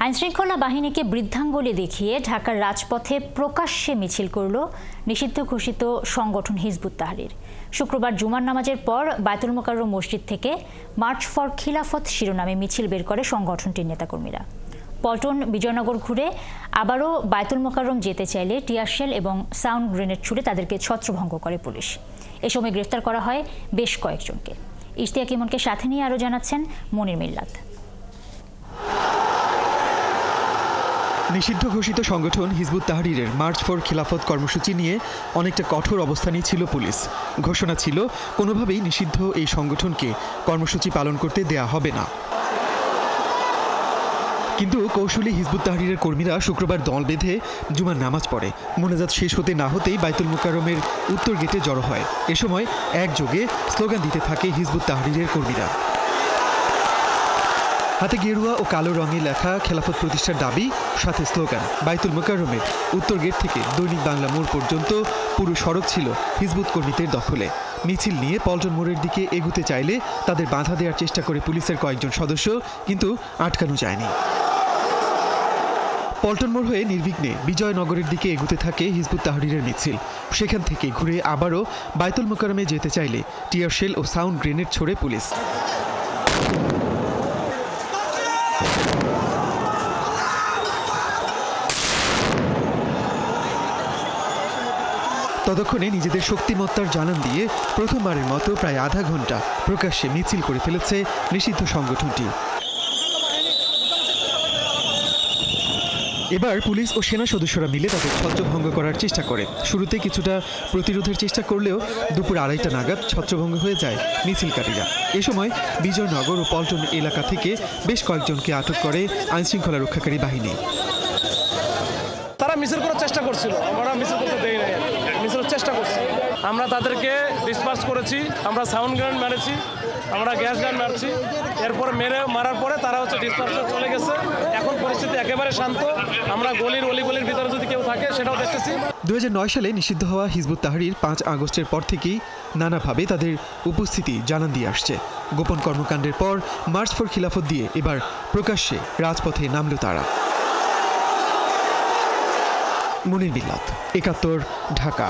আইনশৃঙ্খলা বাহিনীকে বৃদ্ধাঙ্গুলি দেখিয়ে ঢাকার রাজপথে প্রকাশ্যে মিছিল করল নিষিদ্ধ ঘোষিত সংগঠন হিজবুত তাহরীর। শুক্রবার জুমার নামাজের পর বায়তুল মোকাররম মসজিদ থেকে মার্চ ফর খিলাফত শিরোনামে মিছিল বের করে সংগঠনটির নেতাকর্মীরা। পল্টন বিজয়নগর ঘুরে আবারও বায়তুল মোকাররম যেতে চাইলে টিয়ারশেল এবং সাউন্ড গ্রেনেড ছুড়ে তাদেরকে ছত্রভঙ্গ করে পুলিশ। এ সময় গ্রেফতার করা হয় বেশ কয়েকজনকে। ইশতিয়াক ইমনকে সাথে নিয়ে আরও জানাচ্ছেন মনির মিল্লাত। নিষিদ্ধ ঘোষিত সংগঠন হিজবুত তাহরীরের মার্চ ফর খিলাফত কর্মসূচি নিয়ে অনেকটা কঠোর অবস্থানেই ছিল পুলিশ। ঘোষণা ছিল কোনোভাবেই নিষিদ্ধ এই সংগঠনকে কর্মসূচি পালন করতে দেয়া হবে না। কিন্তু কৌশলী হিজবুত তাহরীরের কর্মীরা শুক্রবার দল বেঁধে জুমার নামাজ পড়ে। মোনাজাত শেষ হতে না হতেই বায়তুল মোকাররমের উত্তর গেটে জড়ো হয়। এ সময় একযোগে স্লোগান দিতে থাকে হিজবুত তাহরীরের কর্মীরা। হাতে গেরুয়া ও কালো রঙে লেখা খেলাফত প্রতিষ্ঠার দাবি, সাথে স্লোগান। বায়তুল মোকাররমের উত্তর গেট থেকে দৈনিক বাংলা মোড় পর্যন্ত পুরো সড়ক ছিল হিজবুত কর্মীদের দখলে। মিছিল নিয়ে পল্টন মোড়ের দিকে এগুতে চাইলে তাদের বাধা দেওয়ার চেষ্টা করে পুলিশের কয়েকজন সদস্য, কিন্তু আটকানো যায়নি। পল্টন মোড় হয়ে নির্বিঘ্নে বিজয়নগরের দিকে এগুতে থাকে হিজবুত তাহরীরের মিছিল। সেখান থেকে ঘুরে আবারও বায়তুল মোকাররমে যেতে চাইলে টিয়ারশেল ও সাউন্ড গ্রেনেড ছোড়ে পুলিশ। ততক্ষণে নিজেদের শক্তিমত্তার জানান দিয়ে প্রথমবারের মতো প্রায় আধা ঘন্টা প্রকাশ্যে মিছিল করে ফেলেছে নিষিদ্ধ সংগঠনটি। এবার পুলিশ ও সেনা সদস্যরা মিলে তাদের ছত্রভঙ্গ করার চেষ্টা করে। শুরুতে কিছুটা প্রতিরোধের চেষ্টা করলেও দুপুর 2:30 নাগাদ ছত্রভঙ্গ হয়ে যায় মিছিলকারীরা। এ সময় বিজয়নগর ও পল্টন এলাকা থেকে বেশ কয়েকজনকে আটক করে আইনশৃঙ্খলা রক্ষাকারী বাহিনী। তারা মিছিল করার চেষ্টা করছিল, আমরা মিছিল করতে দেই নাই, মিছিলের চেষ্টা করছি। আমরা তাদেরকে ডিসপার্স করেছি, আমরা সাউন্ড গ্রেনেড মেরেছি, আমরা গ্যাস গান মারছি। এরপরে মারার পরে তারা ডিসপার্স চলে গেছে। এখন পরিস্থিতি একেবারে শান্ত। আমরা গলির অলিগলির ভিতরে যদি কেউ থাকে সেটাও দেখতেছি। 2009 সালে নিষিদ্ধ হওয়া হিজবুত তাহরীর 5 আগস্টের পর থেকেই নানাভাবে তাদের উপস্থিতি জানান দিয়ে আসছে। গোপন কর্মকাণ্ডের পর মার্চ ফর খিলাফত দিয়ে এবার প্রকাশ্যে রাজপথে নামল তারা। মনির মিল্লাত, 71, ঢাকা।